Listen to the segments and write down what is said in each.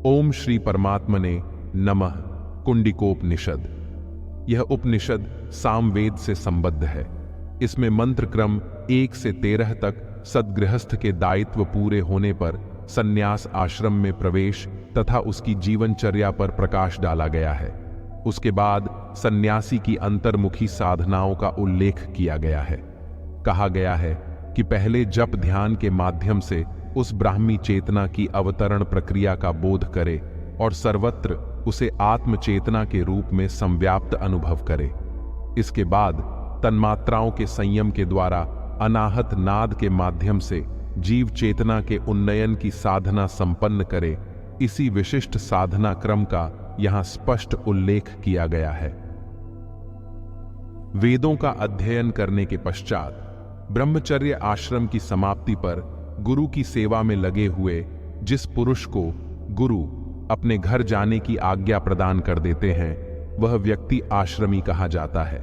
ओम श्री परमात्मने नमः। कुंडिकोपनिषद। यह उपनिषद सामवेद से संबद्ध है। इसमें मंत्र क्रम 1 से 13 तक सद्गृहस्थ के दायित्व पूरे होने पर संन्यास आश्रम में प्रवेश तथा उसकी जीवनचर्या पर प्रकाश डाला गया है। उसके बाद सन्यासी की अंतर्मुखी साधनाओं का उल्लेख किया गया है। कहा गया है कि पहले जप ध्यान के माध्यम से उस ब्राह्मी चेतना की अवतरण प्रक्रिया का बोध करे और सर्वत्र उसे आत्म चेतना के रूप में संव्याप्त अनुभव करे। इसके बाद तन्मात्राओं के संयम के द्वारा अनाहत नाद के माध्यम से जीव चेतना के उन्नयन की साधना संपन्न करे। इसी विशिष्ट साधना क्रम का यहां स्पष्ट उल्लेख किया गया है। वेदों का अध्ययन करने के पश्चात ब्रह्मचर्य आश्रम की समाप्ति पर गुरु की सेवा में लगे हुए जिस पुरुष को गुरु अपने घर जाने की आज्ञा प्रदान कर देते हैं, वह व्यक्ति आश्रमी कहा जाता है।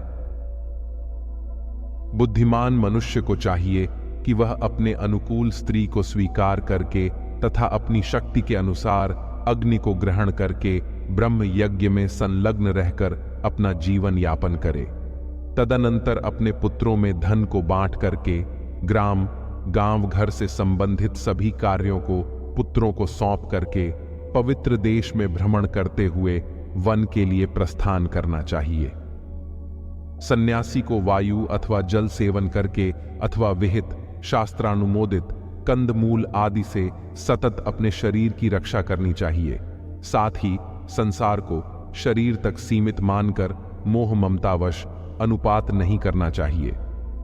बुद्धिमान मनुष्य को चाहिए कि वह अपने अनुकूल स्त्री को स्वीकार करके तथा अपनी शक्ति के अनुसार अग्नि को ग्रहण करके ब्रह्म यज्ञ में संलग्न रहकर अपना जीवन यापन करे। तदनंतर अपने पुत्रों में धन को बांट करके ग्राम गांव घर से संबंधित सभी कार्यों को पुत्रों को सौंप करके पवित्र देश में भ्रमण करते हुए वन के लिए प्रस्थान करना चाहिए। सन्यासी को वायु अथवा जल सेवन करके अथवा विहित शास्त्रानुमोदित कंदमूल आदि से सतत अपने शरीर की रक्षा करनी चाहिए। साथ ही संसार को शरीर तक सीमित मानकर मोह ममतावश अनुपात नहीं करना चाहिए,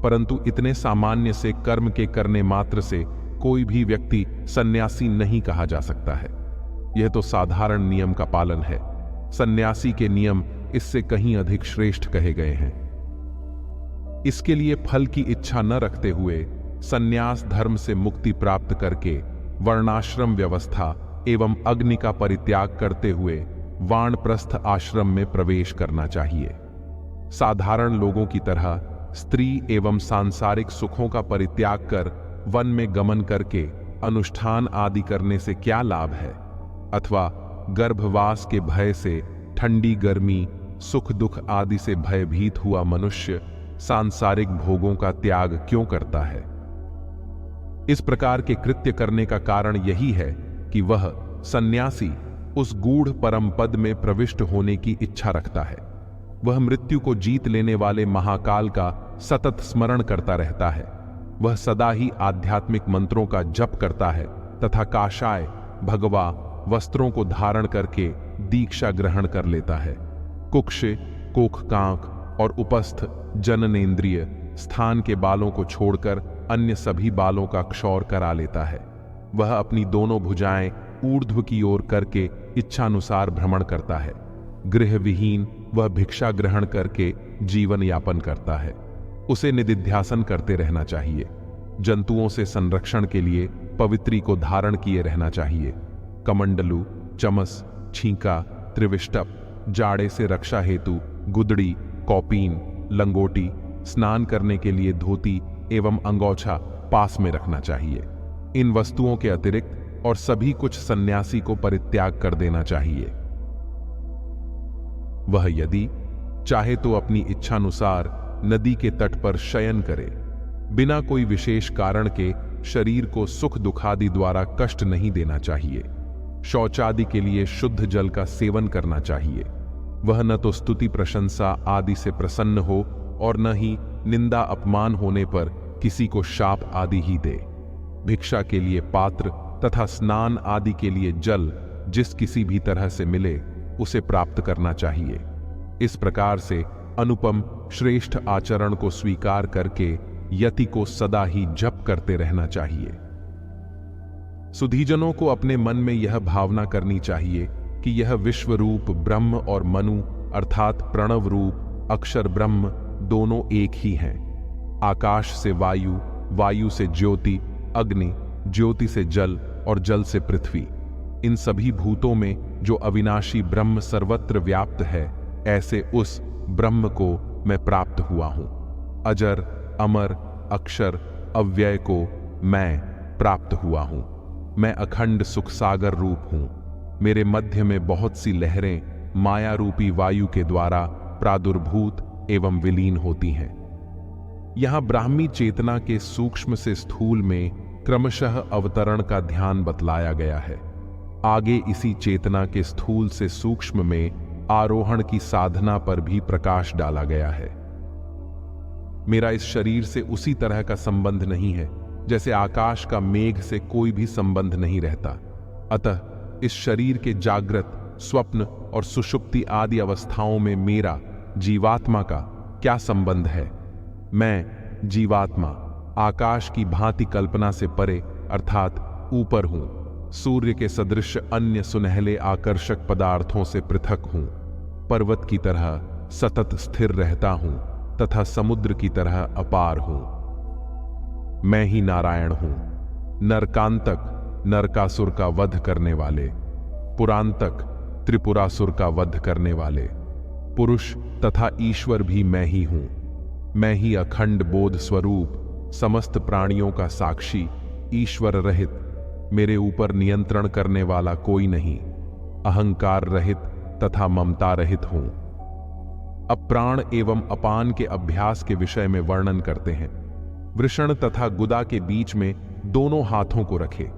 परंतु इतने सामान्य से कर्म के करने मात्र से कोई भी व्यक्ति सन्यासी नहीं कहा जा सकता है। यह तो साधारण नियम का पालन है। सन्यासी के नियम इससे कहीं अधिक श्रेष्ठ कहे गए हैं। इसके लिए फल की इच्छा न रखते हुए सन्यास धर्म से मुक्ति प्राप्त करके वर्णाश्रम व्यवस्था एवं अग्नि का परित्याग करते हुए वानप्रस्थ आश्रम में प्रवेश करना चाहिए। साधारण लोगों की तरह स्त्री एवं सांसारिक सुखों का परित्याग कर वन में गमन करके अनुष्ठान आदि करने से क्या लाभ है? अथवा गर्भवास के भय से ठंडी गर्मी सुख दुख आदि से भयभीत हुआ मनुष्य सांसारिक भोगों का त्याग क्यों करता है? इस प्रकार के कृत्य करने का कारण यही है कि वह सन्यासी उस गूढ़ परम पद में प्रविष्ट होने की इच्छा रखता है। वह मृत्यु को जीत लेने वाले महाकाल का सतत स्मरण करता रहता है। वह सदा ही आध्यात्मिक मंत्रों का जप करता है तथा काषाय भगवा वस्त्रों को धारण करके दीक्षा ग्रहण कर लेता है। कुक्ष कोखकांक और उपस्थ जननेन्द्रिय स्थान के बालों को छोड़कर अन्य सभी बालों का क्षौर करा लेता है। वह अपनी दोनों भुजाएं ऊर्ध्व की ओर करके इच्छानुसार भ्रमण करता है। गृह विहीन वह भिक्षा ग्रहण करके जीवन यापन करता है। उसे निदिध्यासन करते रहना चाहिए। जंतुओं से संरक्षण के लिए पवित्री को धारण किए रहना चाहिए। कमंडलू, चमस, छींका, त्रिविष्टप, जाड़े से रक्षा हेतु गुदड़ी, कौपीन, लंगोटी, स्नान करने के लिए धोती एवं अंगोछा पास में रखना चाहिए। इन वस्तुओं के अतिरिक्त और सभी कुछ सन्यासी को परित्याग कर देना चाहिए। वह यदि चाहे तो अपनी इच्छानुसार नदी के तट पर शयन करे। बिना कोई विशेष कारण के शरीर को सुख दुखादि द्वारा कष्ट नहीं देना चाहिए। शौचादि के लिए शुद्ध जल का सेवन करना चाहिए। वह न तो स्तुति प्रशंसा आदि से प्रसन्न हो और न ही निंदा अपमान होने पर किसी को शाप आदि ही दे। भिक्षा के लिए पात्र तथा स्नान आदि के लिए जल जिस किसी भी तरह से मिले उसे प्राप्त करना चाहिए। इस प्रकार से अनुपम श्रेष्ठ आचरण को स्वीकार करके यति को सदा ही जप करते रहना चाहिए। सुधीजनों को अपने मन में यह भावना करनी चाहिए कि यह विश्व रूप ब्रह्म और मनु अर्थात प्रणव रूप अक्षर ब्रह्म दोनों एक ही हैं। आकाश से वायु, वायु से ज्योति, अग्नि, ज्योति से जल और जल से पृथ्वी, इन सभी भूतों में जो अविनाशी ब्रह्म सर्वत्र व्याप्त है, ऐसे उस ब्रह्म को मैं प्राप्त हुआ हूं। अजर, अमर, अक्षर, अव्यय को मैं प्राप्त हुआ हूं। मैं अखंड सुख सागर रूप हूं। मेरे मध्य में बहुत सी लहरें माया रूपी वायु के द्वारा प्रादुर्भूत एवं विलीन होती हैं। यहां ब्राह्मी चेतना के सूक्ष्म से स्थूल में क्रमशः अवतरण का ध्यान बतलाया गया है। आगे इसी चेतना के स्थूल से सूक्ष्म में आरोहण की साधना पर भी प्रकाश डाला गया है। मेरा इस शरीर से उसी तरह का संबंध नहीं है जैसे आकाश का मेघ से कोई भी संबंध नहीं रहता। अतः इस शरीर के जागृत, स्वप्न और सुषुप्ति आदि अवस्थाओं में मेरा जीवात्मा का क्या संबंध है? मैं जीवात्मा आकाश की भांति कल्पना से परे अर्थात ऊपर हूं। सूर्य के सदृश अन्य सुनहले आकर्षक पदार्थों से पृथक हूं। पर्वत की तरह सतत स्थिर रहता हूं तथा समुद्र की तरह अपार हूं। मैं ही नारायण हूं, नरकांतक नरकासुर का वध करने वाले, पुरांतक त्रिपुरासुर का वध करने वाले, पुरुष तथा ईश्वर भी मैं ही हूं। मैं ही अखंड बोध स्वरूप, समस्त प्राणियों का साक्षी, ईश्वर रहित, मेरे ऊपर नियंत्रण करने वाला कोई नहीं, अहंकार रहित तथा ममता रहित हूं। अब प्राण एवं अपान के अभ्यास के विषय में वर्णन करते हैं। वृषण तथा गुदा के बीच में दोनों हाथों को रखे,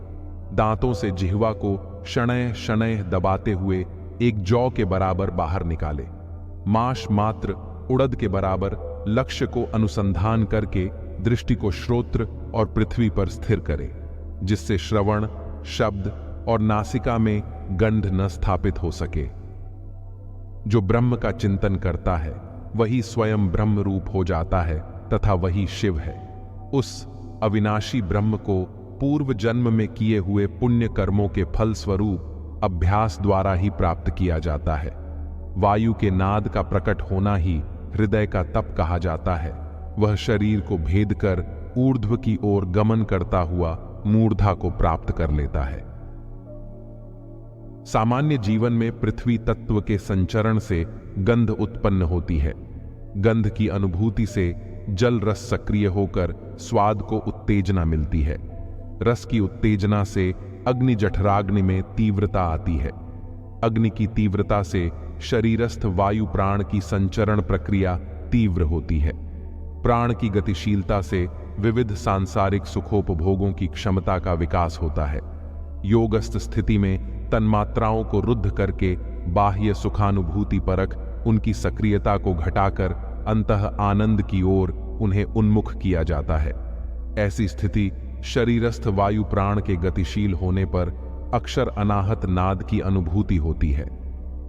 दांतों से जिह्वा को शनैः शनैः दबाते हुए एक जौ के बराबर बाहर निकाले। माश मात्र उड़द के बराबर लक्ष्य को अनुसंधान करके दृष्टि को श्रोत्र और पृथ्वी पर स्थिर करे, जिससे श्रवण, शब्द और नासिका में गंध न स्थापित हो सके। जो ब्रह्म का चिंतन करता है वही स्वयं ब्रह्म रूप हो जाता है तथा वही शिव है। उस अविनाशी ब्रह्म को पूर्व जन्म में किए हुए पुण्य कर्मों के फल स्वरूप अभ्यास द्वारा ही प्राप्त किया जाता है। वायु के नाद का प्रकट होना ही हृदय का तप कहा जाता है। वह शरीर को भेद कर ऊर्ध्व की ओर गमन करता हुआ मूर्धा को प्राप्त कर लेता है। सामान्य जीवन में पृथ्वी तत्व के संचरण से गंध उत्पन्न होती है। गंध की अनुभूति से जल रस सक्रिय होकर स्वाद को उत्तेजना मिलती है। रस की उत्तेजना से अग्नि जठराग्नि में तीव्रता आती है। अग्नि की तीव्रता से शरीरस्थ वायु प्राण की संचरण प्रक्रिया तीव्र होती है। प्राण की गतिशीलता से विविध सांसारिक सुखोपभोगों की क्षमता का विकास होता है। योगस्थ स्थिति में तन्मात्राओं को रुद्ध करके बाह्य सुखानुभूति परक उनकी सक्रियता को घटाकर अंतः आनंद की ओर उन्हें उन्मुख किया जाता है। ऐसी स्थिति शरीरस्थ वायु प्राण के गतिशील होने पर अक्षर अनाहत नाद की अनुभूति होती है।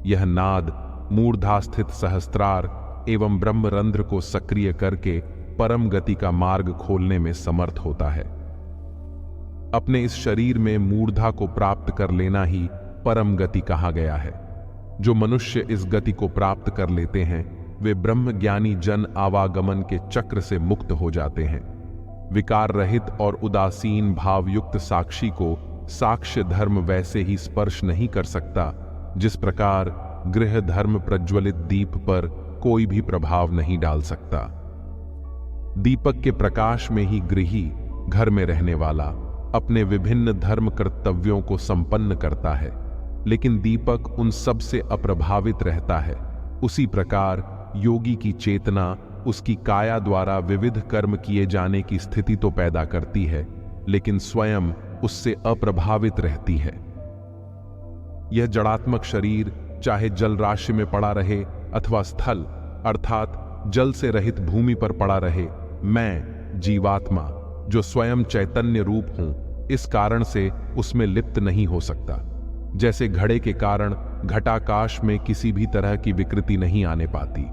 यह नाद मूर्धास्थित सहस्त्रार एवं ब्रह्मरंध्र को सक्रिय करके परम गति का मार्ग खोलने में समर्थ होता है। अपने इस शरीर में मूर्धा को प्राप्त कर लेना ही परम गति कहा गया है। जो मनुष्य इस गति को प्राप्त कर लेते हैं वे ब्रह्मज्ञानी जन आवागमन के चक्र से मुक्त हो जाते हैं। विकार रहित और उदासीन भावयुक्त साक्षी को साक्ष्य धर्म वैसे ही स्पर्श नहीं कर सकता जिस प्रकार गृह धर्म प्रज्वलित दीप पर कोई भी प्रभाव नहीं डाल सकता। दीपक के प्रकाश में ही गृही घर में रहने वाला अपने विभिन्न धर्म कर्तव्यों को संपन्न करता है, लेकिन दीपक उन सब से अप्रभावित रहता है। उसी प्रकार योगी की चेतना उसकी काया द्वारा विविध कर्म किए जाने की स्थिति तो पैदा करती है, लेकिन स्वयं उससे अप्रभावित रहती है। यह जड़ात्मक शरीर चाहे जल राशि में पड़ा रहे अथवा स्थल अर्थात जल से रहित भूमि पर पड़ा रहे, मैं जीवात्मा जो स्वयं चैतन्य रूप हूं, इस कारण से उसमें लिप्त नहीं हो सकता। जैसे घड़े के कारण घटाकाश में किसी भी तरह की विकृति नहीं आने पाती,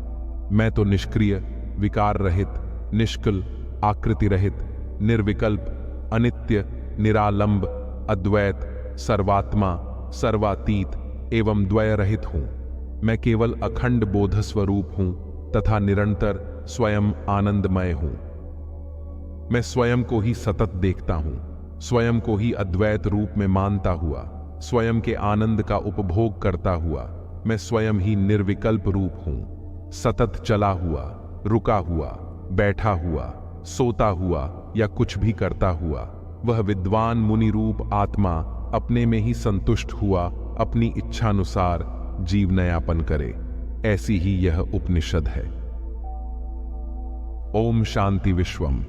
मैं तो निष्क्रिय, विकार रहित, निष्कल, आकृति रहित, निर्विकल्प, अनित्य, निरालंब, अद्वैत, सर्वात्मा, सर्वातीत एवं द्वय रहित हूं। मैं केवल अखंड बोध स्वरूप हूं तथा निरंतर स्वयं आनंदमय हूं। मैं स्वयं को ही सतत देखता हूं, स्वयं को ही अद्वैत रूप में मानता हुआ, स्वयं के आनंद का उपभोग करता हुआ, मैं स्वयं ही निर्विकल्प रूप हूं। सतत चला हुआ, रुका हुआ, बैठा हुआ, सोता हुआ या कुछ भी करता हुआ, वह विद्वान मुनि रूप आत्मा अपने में ही संतुष्ट हुआ अपनी इच्छानुसार जीवनयापन करे। ऐसी ही यह उपनिषद है। ओम शांति विश्वम।